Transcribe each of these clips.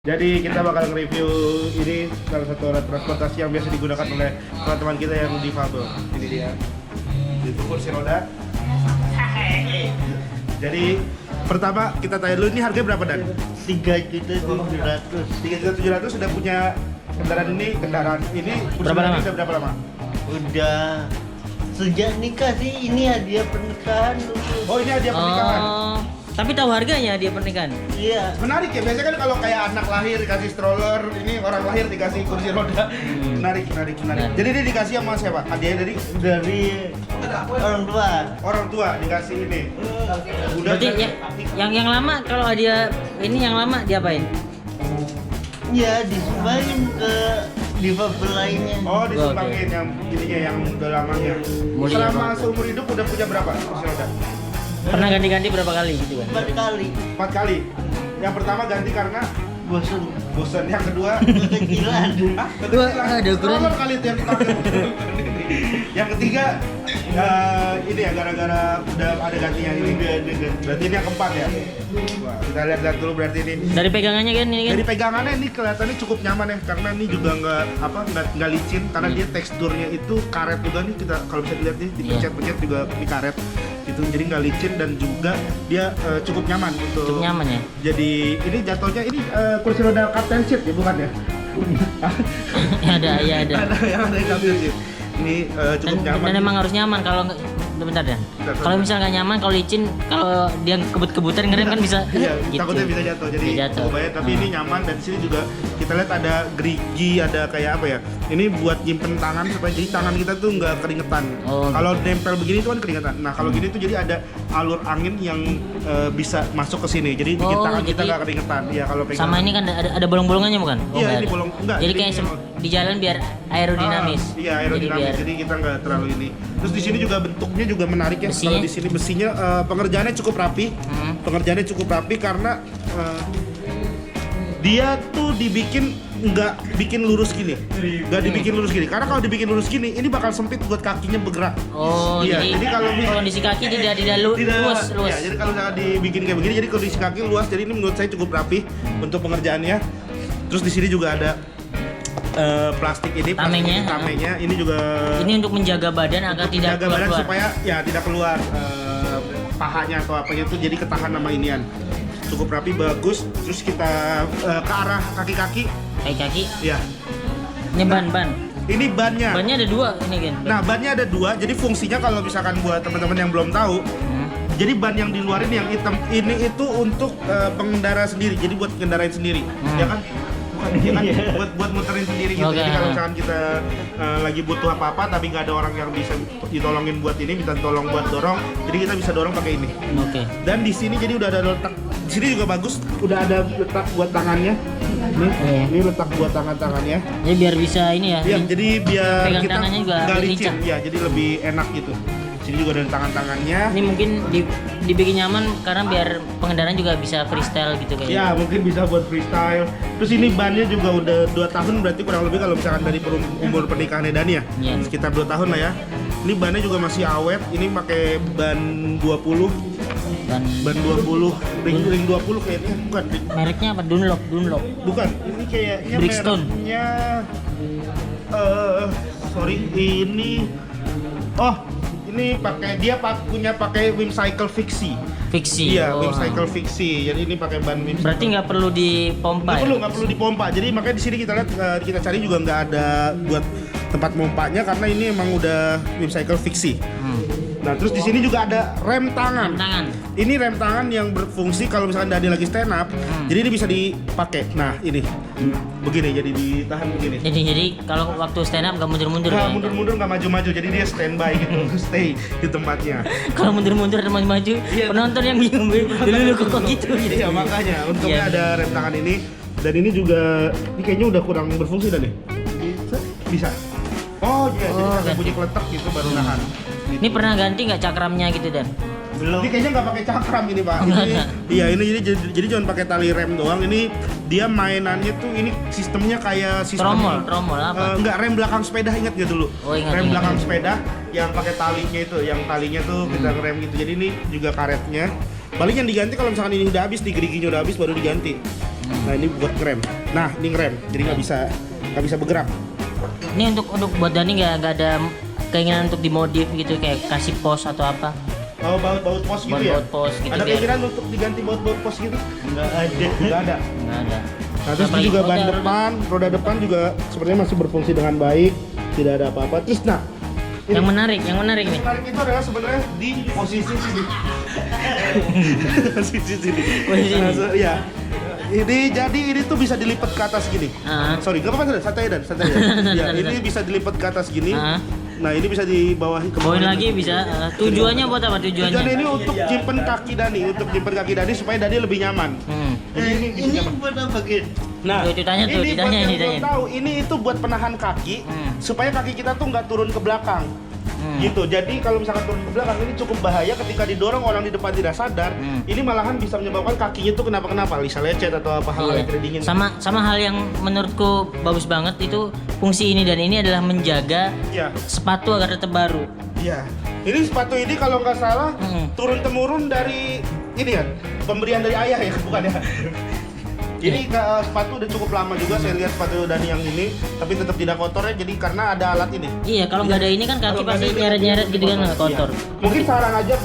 Jadi kita bakal nge-review ini salah satu alat transportasi yang biasa digunakan oleh teman-teman kita yang difabel. Ini dia, itu kursi roda. Jadi pertama kita tanya dulu, ini harganya berapa Dan? 3.700. 3.700 sudah punya kendaraan ini kursi Berapa roda lama? ini sudah berapa lama? Udah sejak nikah sih, ini hadiah pernikahan dulu. Oh, ini hadiah pernikahan. Oh, tapi tahu harganya dia pernikahan. Iya. Menarik ya, biasanya kan kalau kayak anak lahir dikasih stroller, ini orang lahir dikasih kursi roda. Menarik. Jadi ini dikasih sama siapa? Hadiahnya dari Orang tua. orang tua dikasih ini. Udah Berarti yang lama kalau dia ini yang lama diapain? Ya disumbangin ke difabel lainnya. Oh, disumbangin yang ininya yang udah lamanya. Mulia Selama banget. seumur hidup udah punya berapa kursi roda? Pernah ganti-ganti berapa kali gitu kan? 4 kali. 4 kali. Yang pertama ganti karena Bosan. bosan, yang kedua Kekecilan. Dua, ada ukuran. stroller kali itu yang dipakai. Yang ketiga ini ya gara-gara udah ada gantinya ini. Berarti ini yang keempat ya. Wah, kita lihat dulu berarti ini. Dari pegangannya kan ini kan? Dari pegangannya ini kelihatannya cukup nyaman ya, karena ini juga nggak licin, karena dia teksturnya itu karet juga nih, kita kalau bisa dilihat nih dipencet-pencet juga ini karet gitu, jadi nggak licin dan juga dia cukup nyaman untuk. Cukup nyaman ya. Jadi ini jatuhnya ini kursi roda captain seat ya, bukan ya? ada. Ada yang ada captain seat. Ini cukup nyaman. Dan emang harus nyaman kalau nggak. Bentar Dan. Bentar. Kalau misal nggak nyaman, kalau licin, kalau dia kebut-kebutan ngerem kan bisa. Iya, gitu. takutnya bisa jatuh. Jadi Bisa jatuh. cukup bahaya, tapi ini nyaman, dan di sini juga kita lihat ada gerigi, ada kayak apa ya? Ini buat nyimpen tangan supaya jadi tangan kita tuh nggak keringetan. Oh, Kalau nempel begini tuh kan keringetan. Nah, kalau gini tuh jadi ada alur angin yang bisa masuk ke sini. Jadi bikin Oh, tangan kita jadi nggak keringetan. Iya, kalau pegang. Sama ini kan ada bolong-bolongannya bukan? Oh, Iya, nggak ini ada. bolong enggak. Jadi kayak di jalan biar aerodinamis. Iya, aerodinamis. Jadi kita nggak terlalu ini. Terus di sini juga bentuknya juga menarik ya. Besinya? Kalau di sini besinya pengerjaannya cukup rapi. Pengerjaannya cukup rapi karena dia tuh dibikin nggak bikin lurus gini, nggak dibikin lurus gini. Karena kalau dibikin lurus gini, ini bakal sempit buat kakinya bergerak. Oh, Iya, jadi kalau kondisi kaki tidak luas. Ya, jadi kalau misalkan dibikin kayak begini, jadi kondisi kaki luas. Jadi ini menurut saya cukup rapi untuk pengerjaannya. Terus di sini juga ada plastik ini, tamengnya. Ini juga Ini untuk menjaga badan agar tidak menjaga badan keluar. supaya ya tidak keluar pahanya atau apanya itu, jadi ketahan sama inian. Cukup rapi, bagus. Terus kita ke arah kaki-kaki. Kaki. Ya, Ini ban. ini bannya. Bannya ada dua ini kan. Nah, bannya ada dua. Jadi fungsinya kalau misalkan buat teman-teman yang belum tahu, jadi ban yang di luar ini yang hitam ini itu untuk pengendara sendiri. Jadi buat kendarain sendiri, ya kan? Bukan, ya kan? Buat muterin sendiri gitu. Oke. Jadi kalau misalkan kita lagi butuh apa-apa tapi nggak ada orang yang bisa ditolongin buat ini, minta tolong buat dorong, jadi kita bisa dorong pakai ini. Oke. Dan di sini jadi udah ada letak. Di sini juga bagus, udah ada letak buat tangannya. Ini letak buat tangannya. Jadi biar bisa ini ya. Iya, jadi biar Pegang kita tangannya juga nggak lebih licin, lincah. ya, jadi lebih enak gitu. Sini juga ada tangan-tangannya. Ini mungkin dibikin nyaman karena biar pengendaraan juga bisa freestyle gitu kayak. Ya, mungkin bisa buat freestyle. Terus ini bannya juga udah 2 tahun, berarti kurang lebih kalau misalkan dari umur pernikahannya Dani ya. Iya. Sekitar 2 tahun lah ya. Ini bannya juga masih awet. Ini pakai ban 20. Dan Ban 20, ring 20 kayaknya, bukan ring. mereknya apa? Dunlop. Bukan, ini kayaknya Bridgestone. mereknya sorry, ini punya pakai Whimsicle Fixie. Fiksi. Iya, Oh. Whimsicle Fixie. Jadi ini pakai ban Whimsicle. Berarti nggak perlu dipompa. Nggak perlu dipompa. Jadi makanya di sini kita lihat, kita cari juga nggak ada buat tempat pompanya karena ini emang udah Whimsicle Fixie. Nah, terus di sini juga ada rem tangan. Rem tangan. Ini rem tangan yang berfungsi kalau misalkan Dani lagi stand up, jadi ini bisa dipakai. Nah, ini begini, jadi ditahan begini. Jadi kalau waktu stand up nggak mundur-mundur. Nah, ya? mundur-mundur nggak maju-maju, jadi dia standby gitu, stay di tempatnya. Kalau mundur-mundur dan maju-maju, Iya. penonton yang bingung dulu kok gitu. Iya, makanya untungnya Iya. ada rem tangan ini. Dan ini juga, ini kayaknya udah kurang berfungsi dan nih. Bisa. Oh iya, jadi Oh, ada ganti. bunyi keletak gitu baru nahan. Ini pernah ganti nggak cakramnya gitu Dan? Belum. Ini kayaknya nggak pakai cakram ini Pak. Iya, ini jadi cuma pakai tali rem doang. Ini dia mainannya tuh, ini sistemnya kayak sistem Tromol apa? enggak, rem belakang sepeda, ingat gak dulu? Oh, ingat, Rem ingat. belakang sepeda yang pakai talinya itu, yang talinya tuh kita ngerem gitu. Jadi ini juga karetnya. Paling yang diganti kalau misalkan ini udah habis, di geriginya udah habis baru diganti. Nah ini buat ngerem. Nah ini ngerem, jadi nggak bisa bergerak. Ini untuk buat Dani nggak ada keinginan untuk dimodif gitu kayak kasih pos atau apa? Oh baut pos gitu ya? Baut pos gitu. Ada keinginan untuk diganti baut pos gitu? Nggak ada. Nggak ada. Nggak ada. Nah terus ini juga ban depan, roda depan juga sebenarnya masih berfungsi dengan baik, tidak ada apa-apa. Terus nah, Yang menarik nih. yang menarik itu adalah sebenarnya di posisi sini. Posisi sini. Posisi ini. Nah, ya. Ini tuh bisa dilipat ke atas gini. Sorry, gak apa-apa, santai dan. Ya, ini bisa dilipat ke atas gini. Nah, ini bisa dibawahi ke bawah. Bawain lagi bisa. Tujuannya buat apa Tujuannya tujuannya? ini untuk nyimpen kaki Dani, supaya Dani lebih nyaman. Jadi Ini buat apa gitu? Nah, Tuh, ditanya tuh, ini ditanya, buat yang ditanya. belum tahu, ini itu buat penahan kaki supaya kaki kita tuh nggak turun ke belakang. Gitu. Jadi kalau misalkan turun ke belakang ini cukup bahaya ketika didorong orang di depan tidak sadar. Ini malahan bisa menyebabkan kakinya tuh kenapa bisa lecet atau apa hal Iya. yang tidak dingin. Sama hal yang menurutku bagus banget itu fungsi ini, dan ini adalah menjaga Iya. sepatu agar tetap baru. Iya. Ini sepatu ini kalau nggak salah turun temurun dari ini kan pemberian dari ayah ya, bukan ya? Ini sepatu udah cukup lama juga saya lihat sepatu Dani yang ini, tapi tetap tidak kotor ya, jadi karena ada alat ini. Iya, kalau nggak ada ini kan kaki Kalau nggak pasti ada ini, nyeret-nyeret gitu kan nggak kotor. Iya. Mungkin saran aja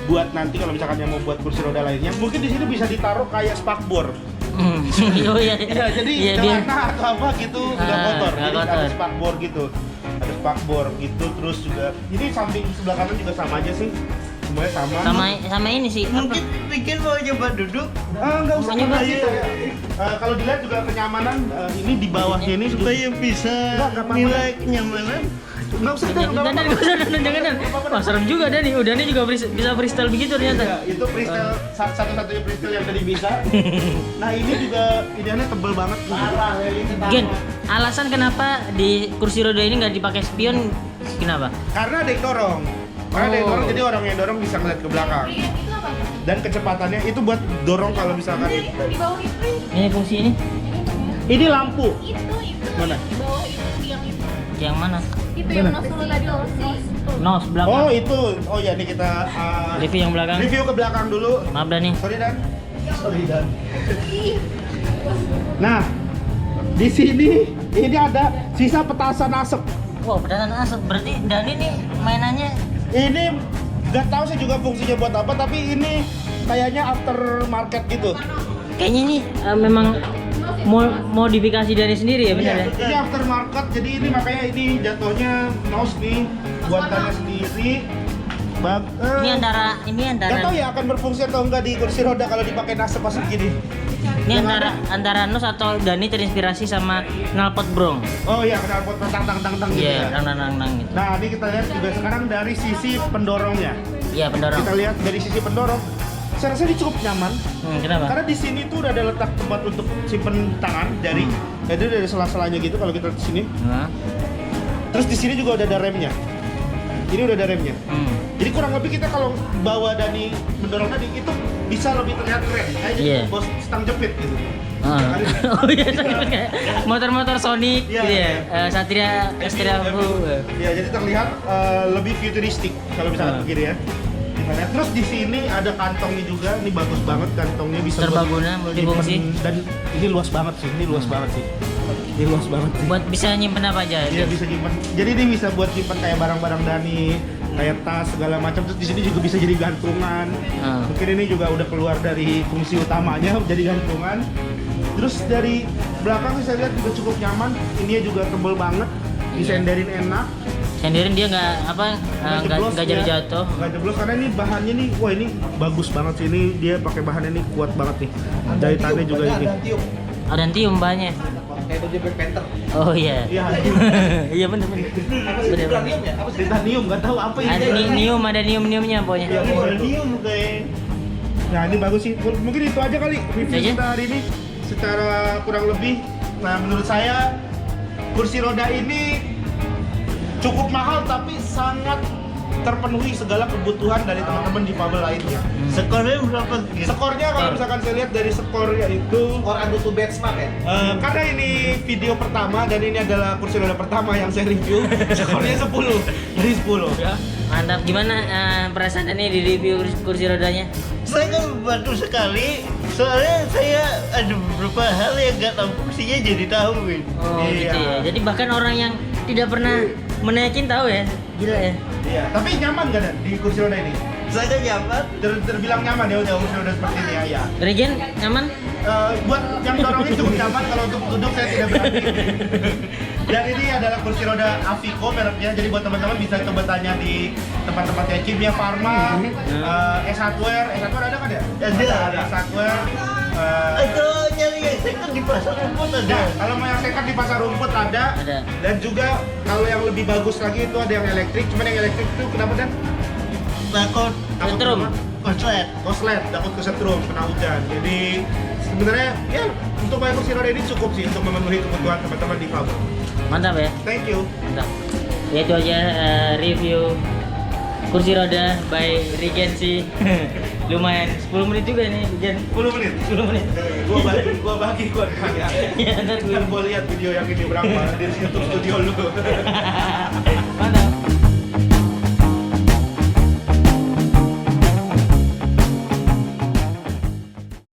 buat nanti kalau misalkan yang mau buat kursi roda lainnya, mungkin di sini bisa ditaruh kayak spakbor. Oh iya. Iya, jadi Iya, dia- warna atau apa gitu nggak kotor. nggak Jadi kotor. ada spakbor gitu. Ada spakbor gitu, terus juga ini samping sebelah kanan juga sama aja sih. Semuanya sama. sama ini sih. Mungkin bikin mau coba duduk Nggak usah Nyoba nyoba aja. kalau dilihat juga kenyamanan ini di bawahnya ini juga supaya bisa Nggak apa-apa. nilai kenyamanan. nggak usah Dan, nggak Dan apa-apa. jangan. Wah, serem juga Dani. Udah nih juga bisa freestyle begitu Ya, ternyata. itu freestyle satu-satunya freestyle yang tadi bisa. Nah ini juga idealnya tebel banget. Gen, alasan kenapa di kursi roda ini nggak dipakai spion kenapa? Karena ada yang dorong. Karena ada yang Oh. dorong, jadi orang yang dorong bisa ngeliat ke belakang. Itu apa? Dan kecepatannya itu buat dorong kalau misalkan. Itu di bawah itu. Ini fungsi ini Ini lampu. Itu. Mana? Di bawah itu yang itu. yang mana? Itu yang nos dulu tadi loh sih. Nos belakang. Oh itu. Oh ya ini kita Review yang belakang. review ke belakang dulu. Maaf Dani. Sorry Dan. Nah, di sini ini ada sisa petasan asap. Wow, petasan asap. Berarti Dani nih mainannya Ini nggak tahu sih juga fungsinya buat apa, tapi ini kayaknya aftermarket gitu. kayaknya ini memang modifikasi Dani sendiri ya, benar Iya, ya? ini aftermarket, jadi ini makanya ini jatuhnya nos nih buatannya sendiri. Ini antara Nggak tahu ya akan berfungsi atau enggak di kursi roda kalau dipakai nasib pas begini. ini antara Nos atau Dani terinspirasi sama knalpot Brong. Oh iya, knalpot tang gitu Iya, ya. nang gitu. Nah, ini kita lihat juga sekarang dari sisi pendorongnya. Iya, pendorong. Kita lihat dari sisi pendorong. Saya rasa ini cukup nyaman. Kenapa? Karena di sini tuh udah ada letak tempat untuk simpen tangan jari. Jadi dari sela-selanya gitu kalau kita di sini. Nah. Terus di sini juga udah ada remnya. Ini udah ada remnya. Hmm. Jadi kurang lebih kita kalau bawa Dani mendorong tadi itu bisa lebih terlihat keren. Kayak Iya. bos stang jepit gitu. Ah. Oh iya, kayak motor-motor Sonic Iya, gitu ya. iya. Satria Fu. Ya, jadi terlihat lebih futuristik kalau misalkan begini ya. Kita lihat. Terus di sini ada kantongnya juga. Ini bagus banget kantongnya, bisa Serbaguna, multifungsi. Dan ini luas banget sih. Ini luas banget sih. Ini luas banget sih. Buat bisa nyimpen apa aja. Iya bisa nyimpan. Jadi ini bisa buat nyimpan kayak barang-barang Dani, kayak tas segala macam. Terus di sini juga bisa jadi gantungan. Mungkin ini juga udah keluar dari fungsi utamanya jadi gantungan. Terus dari belakang sih saya lihat juga cukup nyaman. Ininya juga tebel banget, disenderin enak. Sendirin dia nggak jeblos jadi ya. jatuh. Nggak jeblos karena ini bahannya nih, wah ini bagus banget sih. Ini dia pakai bahannya nih kuat banget nih. Jahitannya juga ini. Ada tium banyak. Kayak baju Black Panther. Oh iya. Iya. Iya bener. Vibranium ya? Apa sih? Titanium nggak tahu apa ini. Ada niumnya pokoknya. Iya, Premium kayak. Nah ini bagus sih. Mungkin itu aja kali review Itu aja? kita hari ini. Secara kurang lebih, nah menurut saya kursi roda ini cukup mahal tapi sangat terpenuhi segala kebutuhan dari teman-teman difabel lainnya. Skornya berapa? Skornya kalau misalkan saya lihat dari skornya itu Or ando to benchmark ya? karena ini video pertama dan ini adalah kursi roda pertama yang saya review, skornya 10 dari 10 ya. Mantap. Gimana perasaan ini di review kursi rodanya? Saya kan membantu sekali. Soalnya saya ada beberapa hal yang nggak tahu fungsinya jadi tahu, Win. Oh Iya. gitu ya. Jadi bahkan orang yang tidak pernah menaikin tahu ya. Gila ya. Iya, tapi nyaman gak Dan di kursi roda ini? Saya nyaman. Terbilang nyaman ya udah kursi roda seperti ini ya. Regen nyaman? Buat yang dorongnya cukup nyaman, kalau untuk duduk saya tidak berani. Dan ini adalah kursi roda Avico mereknya, jadi buat teman-teman bisa coba tanya di tempat-tempat kayak Kimia Farma, S Hardware ada kan ya? Ada. S Hardware. Itu nyari yang second di pasar rumput ada. Nah, kalau mau yang second di pasar rumput ada. Ada. Dan juga kalau yang lebih bagus lagi itu ada yang elektrik, cuman yang elektrik itu kenapa Dan? Takut Setrum. koslet. Koslet, takut kesetrum, kena hujan. Jadi sebenarnya ya untuk bayar kursi roda ini cukup sih untuk memenuhi kebutuhan teman-teman di Faber. Mantap ya. Thank you. Mantap. Ya itu aja review kursi roda by Regency. Lumayan 10 menit juga nih, Gen. 10 menit. 10 menit. Gua bagi Ya, ntar gue Ntar gua lihat video yang ini berapa di YouTube studio lu.